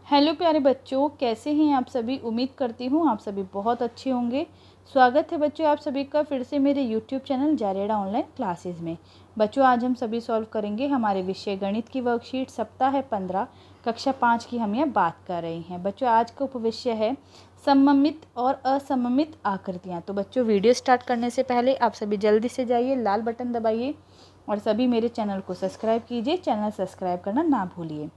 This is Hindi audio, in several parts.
हेलो प्यारे बच्चों, कैसे हैं आप सभी। उम्मीद करती हूँ आप सभी बहुत अच्छे होंगे। स्वागत है बच्चों आप सभी का फिर से मेरे यूट्यूब चैनल जारेडा ऑनलाइन क्लासेस में। बच्चों आज हम सभी सॉल्व करेंगे हमारे विषय गणित की वर्कशीट सप्ताह 15 कक्षा 5 की हम यह बात कर रहे हैं। बच्चों आज का उपविषय है सममित और असममित आकृतियाँ। तो बच्चों वीडियो स्टार्ट करने से पहले आप सभी जल्दी से जाइए, लाल बटन दबाइए और सभी मेरे चैनल को सब्सक्राइब कीजिए। चैनल सब्सक्राइब करना ना भूलिए।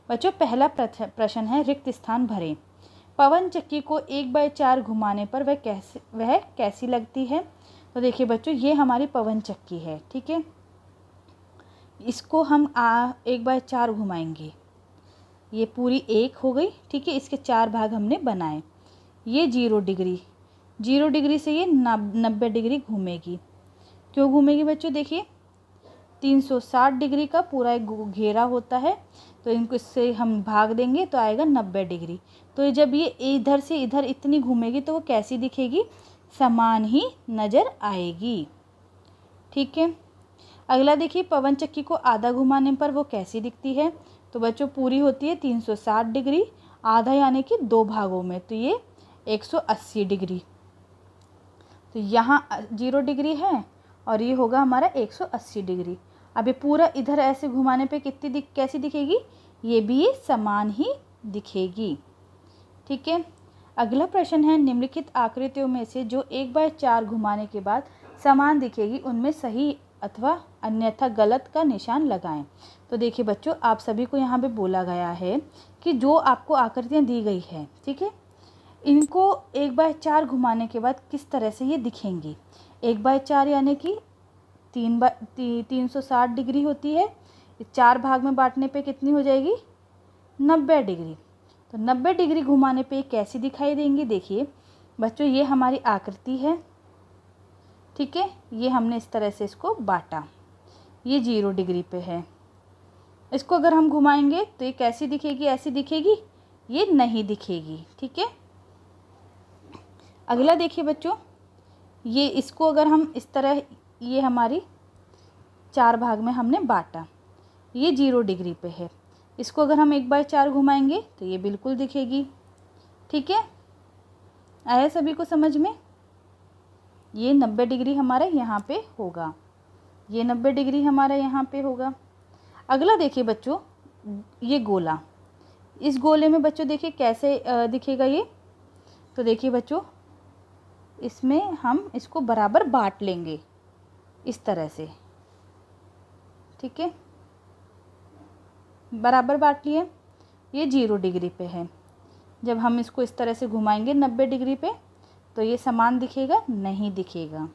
बच्चों पहला प्रश्न है, रिक्त स्थान भरें। पवन चक्की को 1/4 घुमाने पर वह कैसी लगती है। तो देखिए बच्चों, ये हमारी पवन चक्की है, ठीक है। इसको हम 1/4 घुमाएंगे, ये पूरी 1 हो गई, ठीक है। इसके 4 भाग हमने बनाए। ये 0 डिग्री, 0 डिग्री से ये 90 डिग्री घूमेगी। क्यों घूमेगी बच्चों, देखिए 360 डिग्री का पूरा एक घेरा होता है, तो इनको इससे हम भाग देंगे तो आएगा 90 डिग्री। तो जब ये इधर से इधर इतनी घूमेगी तो वो कैसी दिखेगी, समान ही नज़र आएगी, ठीक है। अगला देखिए, पवन चक्की को आधा घुमाने पर वो कैसी दिखती है। तो बच्चों पूरी होती है 360 डिग्री, आधा यानी कि 2 भागों में, तो ये 180 डिग्री। तो यहाँ 0 डिग्री है और ये होगा हमारा 180 डिग्री। अब ये पूरा इधर ऐसे घुमाने पे कैसी दिखेगी, ये भी समान ही दिखेगी, ठीक है। अगला प्रश्न है, निम्नलिखित आकृतियों में से जो 1/4 घुमाने के बाद समान दिखेगी उनमें सही अथवा अन्यथा गलत का निशान लगाएं। तो देखिए बच्चों, आप सभी को यहाँ पे बोला गया है कि जो आपको आकृतियाँ दी गई है, ठीक है, इनको 1/4 घुमाने के बाद किस तरह से ये दिखेंगी। 1/4 यानी कि 360 डिग्री होती है, 4 भाग में बांटने पे कितनी हो जाएगी, 90 डिग्री। तो 90 डिग्री घुमाने पे कैसी दिखाई देंगी। देखिए बच्चों, ये हमारी आकृति है, ठीक है। ये हमने इस तरह से इसको बांटा, ये 0 डिग्री पे है। इसको अगर हम घुमाएंगे तो ये कैसी दिखेगी, ऐसी दिखेगी, ये नहीं दिखेगी, ठीक है। अगला देखिए बच्चों, ये इसको अगर हम इस तरह, ये हमारी 4 भाग में हमने बांटा, ये 0 डिग्री पे है। इसको अगर हम 1/4 घुमाएंगे तो ये बिल्कुल दिखेगी, ठीक है। आया सभी को समझ में। ये 90 डिग्री हमारा यहाँ पे होगा, ये 90 डिग्री हमारा यहाँ पे होगा। अगला देखिए बच्चों, ये गोला, इस गोले में बच्चों देखिए कैसे दिखेगा ये। तो देखिए बच्चों, इसमें हम इसको बराबर बांट लेंगे इस तरह से, ठीक है, बराबर बांट लिए। ये 0 डिग्री पे है, जब हम इसको इस तरह से घुमाएंगे 90 डिग्री पे तो ये समान दिखेगा, नहीं दिखेगा।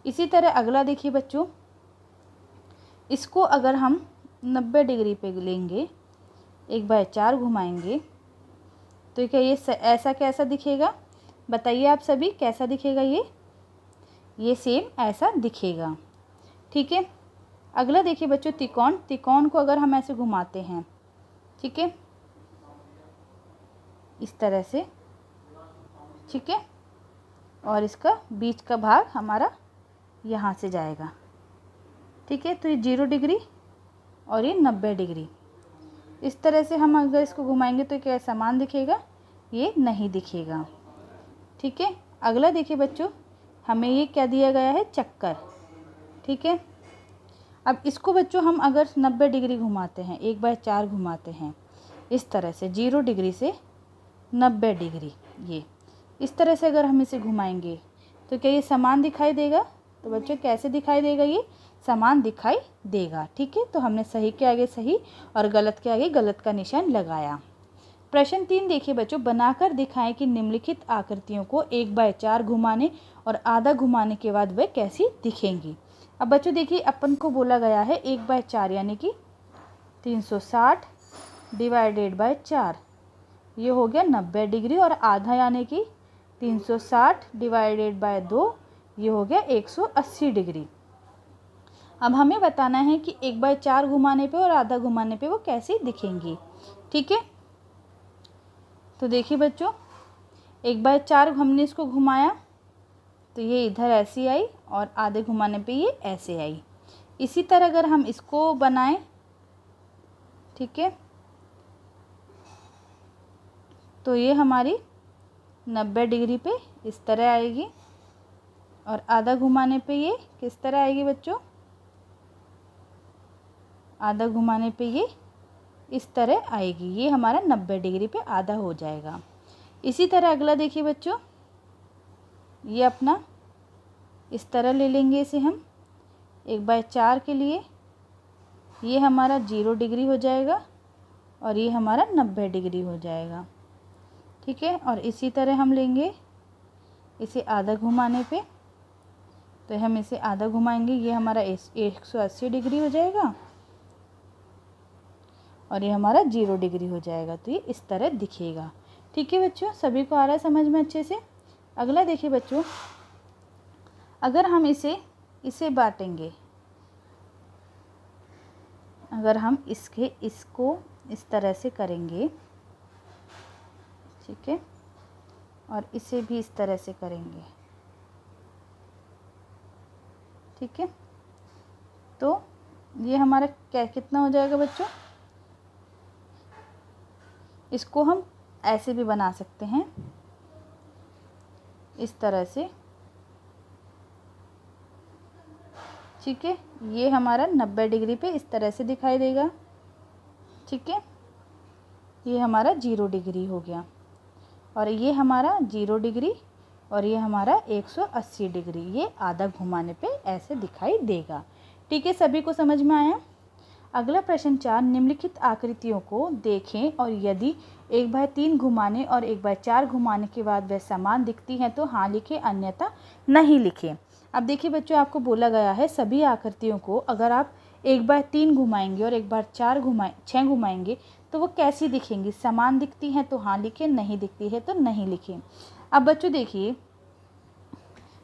इसी तरह अगला देखिए बच्चों, इसको अगर हम 90 डिग्री पे लेंगे, 1/4 घुमाएंगे तो क्या ये ऐसा कैसा दिखेगा, बताइए आप सभी, कैसा दिखेगा ये सेम ऐसा दिखेगा, ठीक है। अगला देखिए बच्चों, त्रिकोण, त्रिकोण को अगर हम ऐसे घुमाते हैं, ठीक है, इस तरह से, ठीक है, और इसका बीच का भाग हमारा यहाँ से जाएगा, ठीक है। तो ये 0 डिग्री और ये 90 डिग्री, इस तरह से हम अगर इसको घुमाएंगे तो क्या समान दिखेगा, ये नहीं दिखेगा, ठीक है। अगला देखिए बच्चों, हमें ये क्या दिया गया है, चक्कर, ठीक है। अब इसको बच्चों हम अगर 90 डिग्री घुमाते हैं, 1/4 घुमाते हैं इस तरह से, 0 डिग्री से 90 डिग्री, ये इस तरह से अगर हम इसे घुमाएंगे तो क्या ये समान दिखाई देगा। तो बच्चों कैसे दिखाई देगा, ये समान दिखाई देगा, ठीक है। तो हमने सही के आगे सही और गलत के आगे गलत का निशान लगाया। प्रश्न 3 देखिए बच्चों, बनाकर दिखाएं कि निम्नलिखित आकृतियों को 1/4 घुमाने और आधा घुमाने के बाद वे कैसी दिखेंगी। अब बच्चों देखिए, अपन को बोला गया है 1/4 यानी कि 360 डिवाइडेड बाय 4, ये हो गया 90 डिग्री, और आधा यानी कि 360 डिवाइडेड बाय 2, ये हो गया 180 डिग्री। अब हमें बताना है कि 1/4 घुमाने पे और आधा घुमाने पे वो कैसी दिखेंगी, ठीक है। तो देखिए बच्चों, 1/4 हमने इसको घुमाया तो ये इधर ऐसी आई और आधे घुमाने पे ये ऐसे आई। इसी तरह अगर हम इसको बनाएं, ठीक है, तो ये हमारी 90 डिग्री पे इस तरह आएगी और आधा घुमाने पे ये किस तरह आएगी बच्चों, आधा घुमाने पे ये इस तरह आएगी। ये हमारा 90 डिग्री पे आधा हो जाएगा। इसी तरह अगला देखिए बच्चों, ये अपना इस तरह ले लेंगे इसे हम 1/4 के लिए। ये हमारा 0 डिग्री हो जाएगा और ये हमारा 90 डिग्री हो जाएगा। ठीक है, और इसी तरह हम लेंगे इसे आधा घुमाने पे, तो हम इसे आधा घुमाएंगे, ये हमारा 180 डिग्री हो जाएगा और ये हमारा 0 डिग्री हो जाएगा। तो ये इस तरह दिखेगा। ठीक है बच्चों, सभी को आ रहा है समझ में अच्छे से। अगला देखिए बच्चों, अगर हम इसे बांटेंगे, अगर हम इसको इस तरह से करेंगे, ठीक है, और इसे भी इस तरह से करेंगे, ठीक है, तो ये हमारा क्या कितना हो जाएगा बच्चों। इसको हम ऐसे भी बना सकते हैं, इस तरह से, ठीक है। ये हमारा 90 डिग्री पे इस तरह से दिखाई देगा, ठीक है। ये हमारा 0 डिग्री हो गया और ये हमारा 0 डिग्री और ये हमारा 180 डिग्री, ये आधा घुमाने पे ऐसे दिखाई देगा। ठीक है, सभी को समझ में आया। अगला प्रश्न 4, निम्नलिखित आकृतियों को देखें और यदि 1/3 घुमाने और 1/4 घुमाने के बाद वह समान दिखती हैं तो हाँ लिखें, अन्यथा नहीं लिखें। अब देखिए बच्चों, आपको बोला गया है सभी आकृतियों को अगर आप 1/3 घुमाएंगे और 1/4 6 घुमाएंगे तो वो कैसी दिखेंगी, समान दिखती हैं तो हाँ लिखें, नहीं दिखती है तो नहीं लिखें। अब बच्चों देखिए,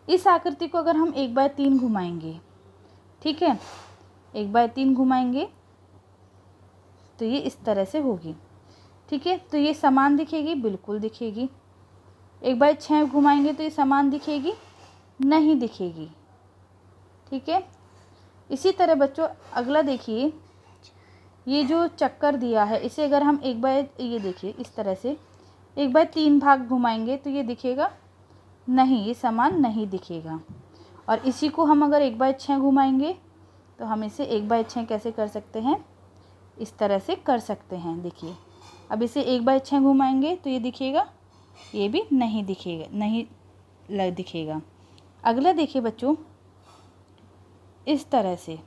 इस आकृति को अगर हम 1/3 घुमाएंगे, ठीक है, 1/3 घुमाएंगे तो ये इस तरह से होगी, ठीक है। तो ये समान दिखेगी, बिल्कुल दिखेगी। 1/6 घुमाएंगे तो ये समान दिखेगी, नहीं दिखेगी, ठीक है। इसी तरह बच्चों अगला देखिए, ये जो चक्कर दिया है इसे अगर हम ये देखिए इस तरह से 1/3 भाग घुमाएंगे तो ये दिखेगा नहीं, ये समान नहीं दिखेगा। और इसी को हम अगर 1/6 घुमाएंगे तो हम इसे 1/6 कैसे कर सकते हैं, इस तरह से कर सकते हैं। देखिए अब इसे 1/6 घुमाएंगे तो ये दिखेगा, ये भी नहीं दिखेगा, नहीं दिखेगा। अगला देखिए बच्चों, इस तरह से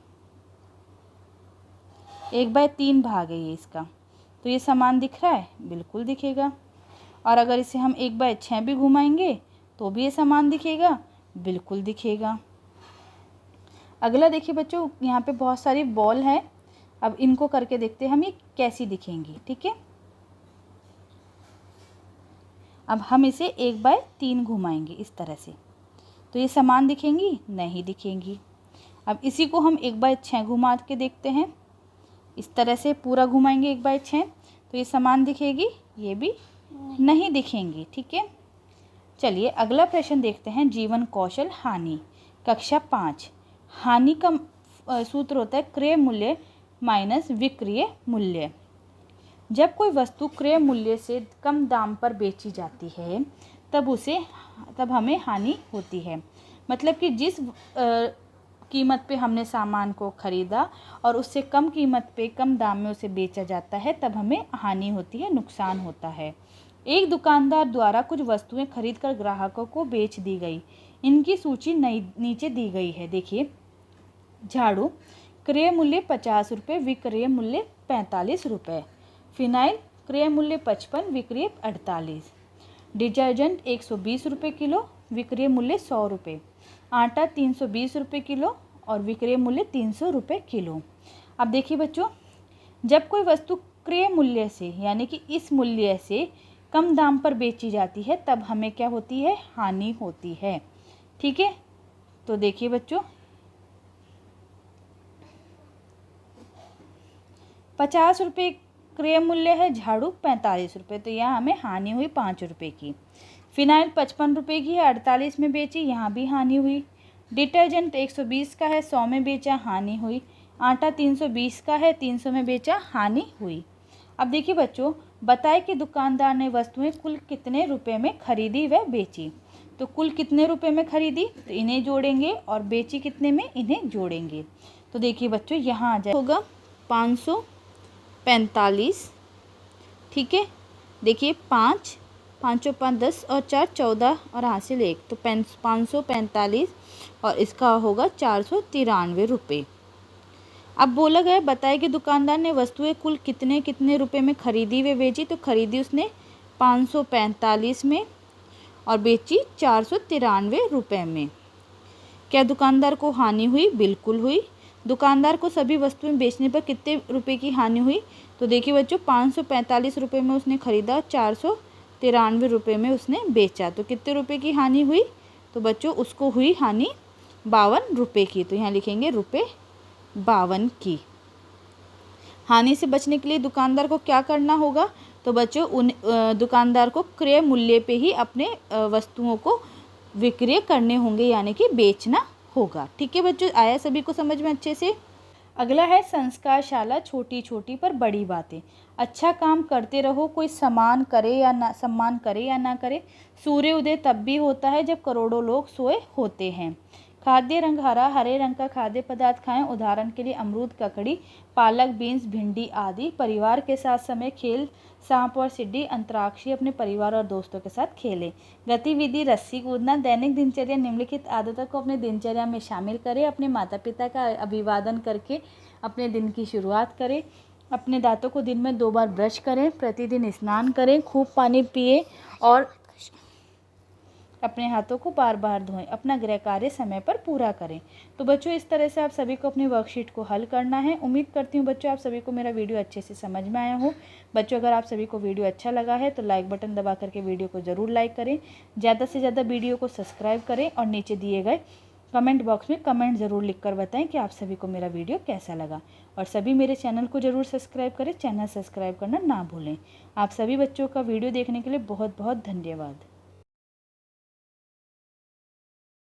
1/3 भाग है ये इसका, तो ये समान दिख रहा है, बिल्कुल दिखेगा। और अगर इसे हम 1/6 भी घुमाएंगे तो भी ये समान दिखेगा, बिल्कुल दिखेगा। अगला देखिए बच्चों, यहाँ पे बहुत सारी बॉल है, अब इनको करके देखते हैं हम ये कैसी दिखेंगी, ठीक है। अब हम इसे 1/3 घुमाएंगे इस तरह से, तो ये समान दिखेंगी, नहीं दिखेंगी। अब इसी को हम 1/6 घुमा के देखते हैं, इस तरह से पूरा घुमाएंगे 1/6 तो ये समान दिखेगी, ये भी नहीं दिखेंगी, ठीक है। चलिए अगला प्रश्न देखते हैं, जीवन कौशल हानि, कक्षा 5। हानि का सूत्र होता है क्रय मूल्य माइनस विक्रय मूल्य। जब कोई वस्तु क्रय मूल्य से कम दाम पर बेची जाती है तब हमें हानि होती है। मतलब कि जिस कीमत पे हमने सामान को ख़रीदा और उससे कम कीमत पे कम दाम में उसे बेचा जाता है तब हमें हानि होती है, नुकसान होता है। एक दुकानदार द्वारा कुछ वस्तुएं खरीदकर ग्राहकों को बेच दी गई। इनकी सूची नीचे दी गई है। देखिए, झाड़ू क्रय मूल्य 50 रुपये, विक्रय मूल्य 45 रुपये। फिनाइल क्रय मूल्य 55, विक्रय 48। डिटर्जेंट 120 रुपये किलो, विक्रय मूल्य 100 रुपये। आटा 320 रुपये किलो और विक्रय मूल्य 300 रुपये किलो। अब देखिए बच्चों, जब कोई वस्तु क्रय मूल्य से यानी कि इस मूल्य से कम दाम पर बेची जाती है तब हमें क्या होती है, हानि होती है, ठीक है। तो देखिए बच्चों, 50 रुपये क्रय मूल्य है, झाड़ू 45 रुपये, तो यहाँ हमें हानि हुई 5 रुपये की। फिनाइल 55 रुपये की है, 48 में बेची, यहाँ भी हानि हुई। डिटर्जेंट 120 का है, 100 में बेचा, हानि हुई। आटा 320 का है, 300 में बेचा, हानि हुई। अब देखिए बच्चों, बताए कि दुकानदार ने वस्तुएं कुल कितने रुपए में खरीदी व बेची। तो कुल कितने रुपए में खरीदी तो इन्हें जोड़ेंगे, और बेची कितने में इन्हें जोड़ेंगे। तो देखिए बच्चों, यहाँ आ जाए होगा 545। ठीक है, देखिए 5, 5 और 5 10 और 4 14 और हासिल 1, तो 545 और इसका होगा 493 रुपये। अब बोला गया बताए कि दुकानदार ने वस्तुएं कुल कितने कितने रुपए में खरीदी व बेची। तो खरीदी उसने 545 में और बेची 493 रुपये में। क्या दुकानदार को हानि हुई? बिल्कुल हुई। दुकानदार को सभी वस्तुएं बेचने पर कितने रुपए की हानि हुई? तो देखिए बच्चों, 545 रुपये में उसने खरीदा, 493 रुपये में उसने बेचा, तो कितने रुपए की हानि हुई? तो बच्चों उसको हुई हानि 52 रुपये की। तो यहाँ लिखेंगे रुपये 52 की। हानि से बचने के लिए दुकानदार को क्या करना होगा? तो बच्चों दुकानदार को क्रय मूल्य पे ही अपने वस्तुओं को विक्रय करने होंगे, यानी कि बेचना होगा। ठीक है बच्चों, आया सभी को समझ में अच्छे से? अगला है संस्कारशाला, छोटी छोटी पर बड़ी बातें। अच्छा काम करते रहो, कोई सम्मान करे या ना करे। सूर्य उदय तब भी होता है जब करोड़ों लोग सोए होते हैं। खाद्य रंग हरा, हरे रंग का खाद्य पदार्थ खाएं। उदाहरण के लिए अमरूद, ककड़ी, पालक, बीन्स, भिंडी आदि। परिवार के साथ समय खेल, सांप और सीढ़ी, अंतराक्षरी अपने परिवार और दोस्तों के साथ खेलें। गतिविधि रस्सी कूदना। दैनिक दिनचर्या निम्नलिखित आदतों को अपने दिनचर्या में शामिल करें। अपने माता पिता का अभिवादन करके अपने दिन की शुरुआत करें। अपने दांतों को दिन में 2 बार ब्रश करें। प्रतिदिन स्नान करें। खूब पानी पिए और अपने हाथों को बार बार धोएं। अपना गृह कार्य समय पर पूरा करें। तो बच्चों, इस तरह से आप सभी को अपनी वर्कशीट को हल करना है। उम्मीद करती हूँ बच्चों आप सभी को मेरा वीडियो अच्छे से समझ में आया हो। बच्चों, अगर आप सभी को वीडियो अच्छा लगा है तो लाइक बटन दबा करके वीडियो को ज़रूर लाइक करें। ज़्यादा से ज़्यादा वीडियो को सब्सक्राइब करें और नीचे दिए गए कमेंट बॉक्स में कमेंट ज़रूर लिखकर बताएं कि आप सभी को मेरा वीडियो कैसा लगा। और सभी मेरे चैनल को ज़रूर सब्सक्राइब करें। चैनल सब्सक्राइब करना ना भूलें। आप सभी बच्चों का वीडियो देखने के लिए बहुत बहुत धन्यवाद।